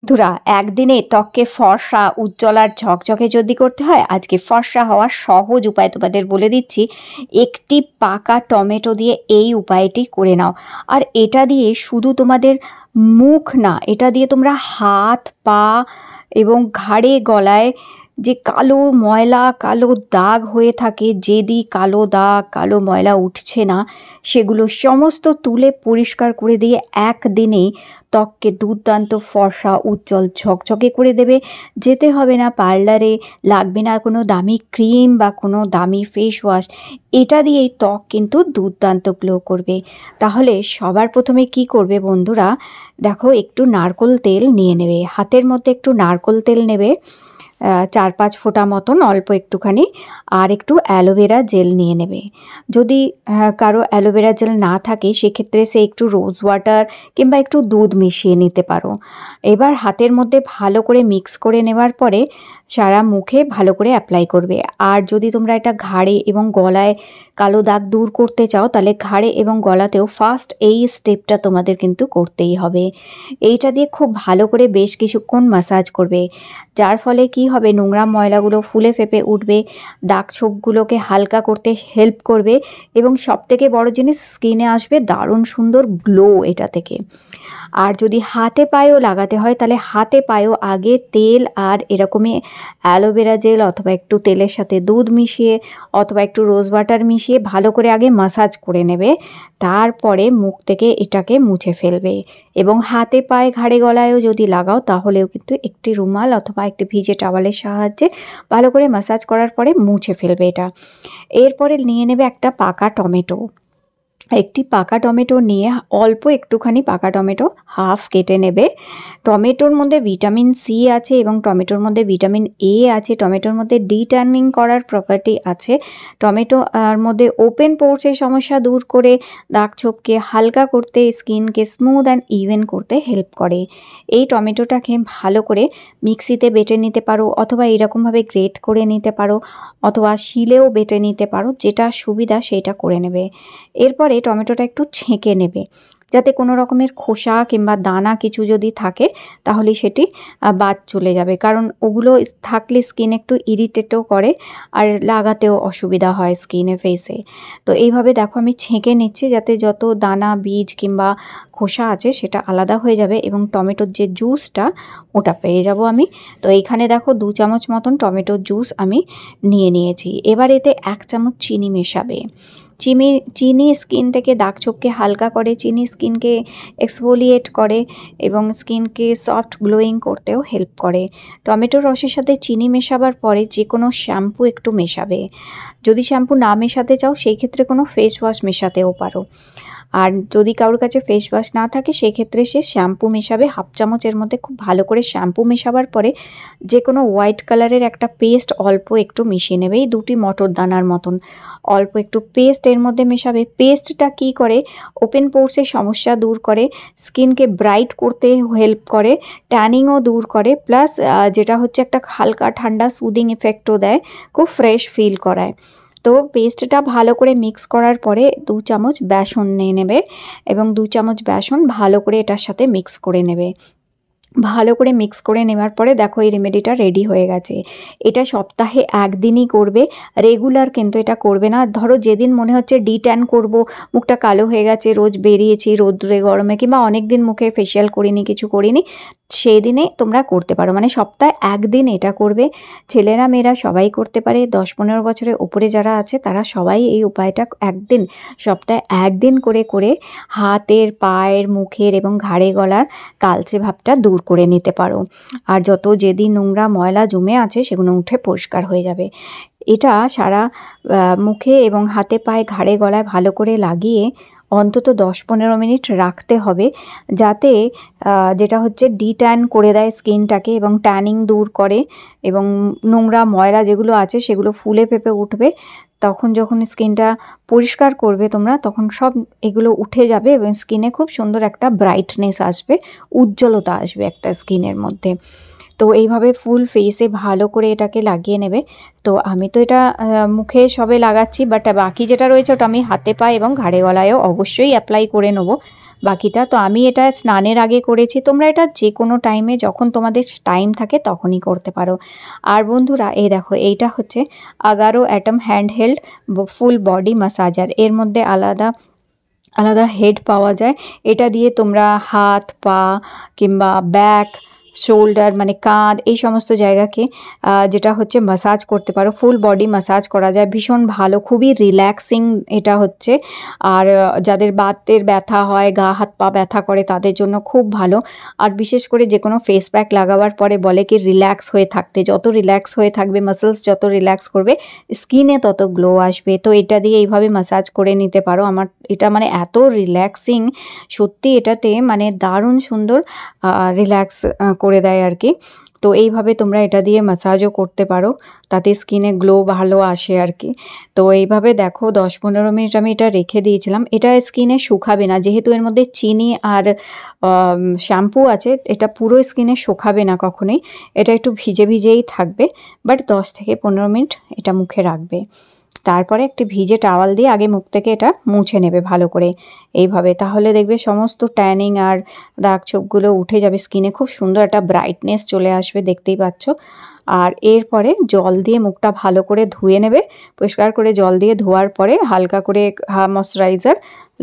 বন্ধুরা, একদিনে ত্বককে ফর্সা, উজ্জ্বল আর ঝকঝকে যদি করতে হয়, আজকে ফর্সা হওয়ার সহজ উপায় তোমাদের বলে দিচ্ছি। একটি পাকা টমেটো দিয়ে এই উপায়টি করে নাও। আর এটা দিয়ে শুধু তোমাদের মুখ না, এটা দিয়ে তোমরা হাত, পা এবং ঘাড়ে গলায় যে কালো ময়লা, কালো দাগ হয়ে থাকে, যেদি কালো দাগ, কালো ময়লা উঠছে না, সেগুলো সমস্ত তুলে পরিষ্কার করে দিয়ে একদিনেই ত্বককে দুর্দান্ত ফর্সা, উজ্জ্বল, ঝকঝকে করে দেবে। যেতে হবে না পার্লারে, লাগবে না কোনো দামি ক্রিম বা কোনো দামি ফেস ওয়াশ। এটা দিয়েই ত্বক কিন্তু দুর্দান্ত গ্লো করবে। তাহলে সবার প্রথমে কি করবে বন্ধুরা, দেখো একটু নারকোল তেল নিয়ে নেবে, হাতের মধ্যে একটু নারকোল তেল নেবে, 4-5 ফোঁটা মতন অল্প একটুখানি, আর একটু অ্যালোভেরা জেল নিয়ে নেবে। যদি কারো অ্যালোভেরা জেল না থাকে সেক্ষেত্রে সে একটু রোজ ওয়াটার কিংবা একটু দুধ মিশিয়ে নিতে পারো। এবার হাতের মধ্যে ভালো করে মিক্স করে নেওয়ার পরে সারা মুখে ভালো করে অ্যাপ্লাই করবে। আর যদি তোমরা এটা ঘাড়ে এবং গলায় কালো দাগ দূর করতে চাও, তাহলে ঘাড়ে এবং গলাতেও ফার্স্ট এই স্টেপটা তোমাদের কিন্তু করতেই হবে। এইটা দিয়ে খুব ভালো করে বেশ কিছুক্ষণ ম্যাসাজ করবে, যার ফলে কি হবে, নোংরা ময়লাগুলো ফুলে ফেপে উঠবে, দাগ ছোপগুলোকে হালকা করতে হেল্প করবে এবং সবথেকে বড় জিনিস, স্কিনে আসবে দারুণ সুন্দর গ্লো এটা থেকে। আর যদি হাতে পায়েও লাগাতে হয়, তাহলে হাতে পায়েও আগে তেল আর এরকমই অ্যালোভেরা জেল অথবা একটু তেলের সাথে দুধ মিশিয়ে অথবা একটু রোজ ওয়াটার মিশিয়ে ভালো করে আগে মাসাজ করে নেবে। তারপরে মুখ থেকে এটাকে মুছে ফেলবে। এবং হাতে পায়ে ঘাড়ে গলায়ও যদি লাগাও, তাহলেও কিন্তু একটি রুমাল অথবা একটি ভিজে টাওয়ালের সাহায্যে ভালো করে মাসাজ করার পরে মুছে ফেলবে এটা। এরপরে নিয়ে নেবে একটা পাকা টমেটো। একটি পাকা টমেটো নিয়ে অল্প একটুখানি পাকা টমেটো হাফ কেটে নেবে। টমেটোর মধ্যে ভিটামিন সি আছে এবং টমেটোর মধ্যে ভিটামিন এ আছে, টমেটোর মধ্যে ডিট্যানিং করার প্রপার্টি আছে, টমেটো মধ্যে ওপেন পোর্সের সমস্যা দূর করে দাগ ছোপকে হালকা করতে, স্কিনকে স্মুথ অ্যান্ড ইভেন করতে হেল্প করে। এই টমেটোটাকে ভালো করে মিক্সিতে বেটে নিতে পারো অথবা এরকমভাবে গ্রেট করে নিতে পারো অথবা শিলেও বেটে নিতে পারো, যেটা সুবিধা সেইটা করে নেবে। এরপরে টমেটোটা একটু ছেঁকে নেবে, যাতে কোনো রকমের খোসা কিংবা দানা কিছু যদি থাকে তাহলে সেটি বাদ চলে যাবে, কারণ ওগুলো থাকলে স্কিন একটু ইরিটেটও করে আর লাগাতেও অসুবিধা হয় স্কিনে, ফেসে। তো এইভাবে দেখো আমি ছেঁকে নিচ্ছি, যাতে যত দানা, বীজ কিংবা খোসা আছে সেটা আলাদা হয়ে যাবে এবং টমেটোর যে জুসটা ওটা পেয়ে যাব আমি। তো এইখানে দেখো 2 চামচ মতন টমেটোর জুস আমি নিয়ে নিয়েছি। এবার এতে 1 চামচ চিনি মেশাবে। চিনি স্কিন থেকে দাগ ছোপকে হালকা করে, চিনি স্কিনকে এক্সফোলিয়েট করে এবং স্কিনকে সফট গ্লোয়িং করতেও হেল্প করে। টমেটোর রসের সাথে চিনি মেশাবার পরে যে কোনো শ্যাম্পু একটু মেশাবে। যদি শ্যাম্পু না মেশাতে চাও সেই ক্ষেত্রে কোনো ফেস ওয়াশ মেশাতেও পারো। আর যদি কারোর কাছে ফেস ওয়াশ না থাকে সেক্ষেত্রে সে শ্যাম্পু মেশাবে। হাফ চামচের মধ্যে খুব ভালো করে শ্যাম্পু মেশাবার পরে যে কোনো হোয়াইট কালারের একটা পেস্ট অল্প একটু মিশিয়ে নেবে, এই 2টি মটর দানার মতন অল্প একটু পেস্ট এর মধ্যে মেশাবে। পেস্টটা কি করে, ওপেন পোর্সের সমস্যা দূর করে, স্কিনকে ব্রাইট করতে হেল্প করে, ট্যানিংও দূর করে, প্লাস যেটা হচ্ছে একটা হালকা ঠান্ডা সুদিং এফেক্টও দেয়, খুব ফ্রেশ ফিল করায়। তো পেস্টটা ভালো করে মিক্স করার পরে 2 চামচ বেসন নিয়ে নেবে এবং 2 চামচ বেসন ভালো করে এটার সাথে মিক্স করে নেবে। ভালো করে মিক্স করে নেওয়ার পরে দেখো এই রেমেডিটা রেডি হয়ে গেছে। এটা সপ্তাহে 1 দিনই করবে, রেগুলার কিন্তু এটা করবে না। ধরো যেদিন মনে হচ্ছে ডিট্যান করব, মুখটা কালো হয়ে গেছে, রোজ বেরিয়েছি রোদ্রে গরমে কিংবা অনেক দিন মুখে ফেশিয়াল করিনি, কিছু করিনি, সেই দিনে তোমরা করতে পারো। মানে সপ্তাহে 1 দিন এটা করবে। ছেলেরা মেয়েরা সবাই করতে পারে, 10-15 বছরের ওপরে যারা আছে তারা সবাই এই উপায়টা একদিন, সপ্তাহে 1 দিন করে করে হাতের, পায়ের, মুখের এবং ঘাড়ে গলার কালচে ভাবটা দূর করে নিতে পারো। আর যত যেদিন নোংরা ময়লা জমে আছে সেগুলো উঠে পরিষ্কার হয়ে যাবে। এটা সারা মুখে এবং হাতে, পায়ে, ঘাড়ে গলায় ভালো করে লাগিয়ে অন্তত 10-15 মিনিট রাখতে হবে, যাতে যেটা হচ্ছে ডিট্যান করে দেয় স্কিনটাকে এবং ট্যানিং দূর করে এবং নোংরা ময়লা যেগুলো আছে সেগুলো ফুলে ফেপে উঠবে। তখন যখন স্কিনটা পরিষ্কার করবে তোমরা, তখন সব এগুলো উঠে যাবে এবং স্কিনে খুব সুন্দর একটা ব্রাইটনেস আসবে, উজ্জ্বলতা আসবে একটা স্কিনের মধ্যে। তো এইভাবে ফুল ফেসে ভালো করে এটাকে লাগিয়ে নেবে। তো আমি তো এটা মুখে সবে লাগাচ্ছি, বাট বাকি যেটা রয়েছে ওটা আমি হাতে, পায়ে এবং ঘাড়ে গলায়ও অবশ্যই অ্যাপ্লাই করে নেবো। বাকিটা। তো আমি এটা স্নানের আগে করেছি, তোমরা এটা যে কোনো টাইমে যখন তোমাদের টাইম থাকে তখনই করতে পারো। আর বন্ধুরা এই দেখো, এইটা হচ্ছে Agaro atom handheld full body massager. এর মধ্যে আলাদা আলাদা হেড পাওয়া যায়। এটা দিয়ে তোমরা হাত, পা কিংবা ব্যাক, শোল্ডার মানে কাঁধ, এই সমস্ত জায়গাকে যেটা হচ্ছে ম্যাসাজ করতে পারো। ফুল বডি ম্যাসাজ করা যায়, ভীষণ ভালো, খুবই রিল্যাক্সিং এটা হচ্ছে। আর যাদের বাতের ব্যথা হয়, গা হাত পা ব্যথা করে, তাদের জন্য খুব ভালো। আর বিশেষ করে যে কোনো ফেস প্যাক লাগাবার পরে বলে কি রিল্যাক্স হয়ে থাকতে, যত রিল্যাক্স হয়ে থাকবে, মাসেলস যত রিল্যাক্স করবে, স্কিনে তত গ্লো আসবে। তো এটা দিয়ে এইভাবে ম্যাসাজ করে নিতে পারো। আমার এটা মানে এত রিল্যাক্সিং, সত্যি এটাতে মানে দারুণ সুন্দর রিল্যাক্স করে দেয় আর কি। তো এইভাবে তোমরা এটা দিয়ে ম্যাসাজও করতে পারো, তাতে স্কিনে গ্লো ভালো আসে আর কি। তো এইভাবে দেখো 10-15 মিনিট আমি এটা রেখে দিয়েছিলাম। এটা স্কিনে শুকাবে না, যেহেতু এর মধ্যে চিনি আর শ্যাম্পু আছে, এটা পুরো স্কিনে শুকাবে না কখনোই, এটা একটু ভিজে ভিজেই থাকবে। বাট 10 থেকে 15 মিনিট এটা মুখে রাখবে, তারপরে একটি ভিজে টাওয়াল দিয়ে আগে মুখ থেকে এটা মুছে নেবে ভালো করে এইভাবে। তাহলে দেখবে সমস্ত ট্যানিং আর দাগ ছোপগুলো উঠে যাবে, স্কিনে খুব সুন্দর একটা ব্রাইটনেস চলে আসবে, দেখতেই পাচ্ছ। আর এরপরে জল দিয়ে মুখটা ভালো করে ধুয়ে নেবে, পরিষ্কার করে জল দিয়ে ধোয়ার পরে হালকা করে ময়শ্চারাইজার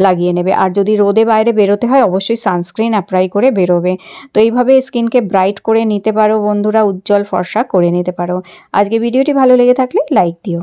লাগিয়ে নেবে। আর যদি রোদে বাইরে বেরোতে হয় অবশ্যই সানস্ক্রিন অ্যাপ্লাই করে বেরোবে। তো এইভাবে স্কিনকে ব্রাইট করে নিতে পারো বন্ধুরা, উজ্জ্বল ফর্সা করে নিতে পারো। আজকে ভিডিওটি ভালো লেগে থাকলে লাইক দিও।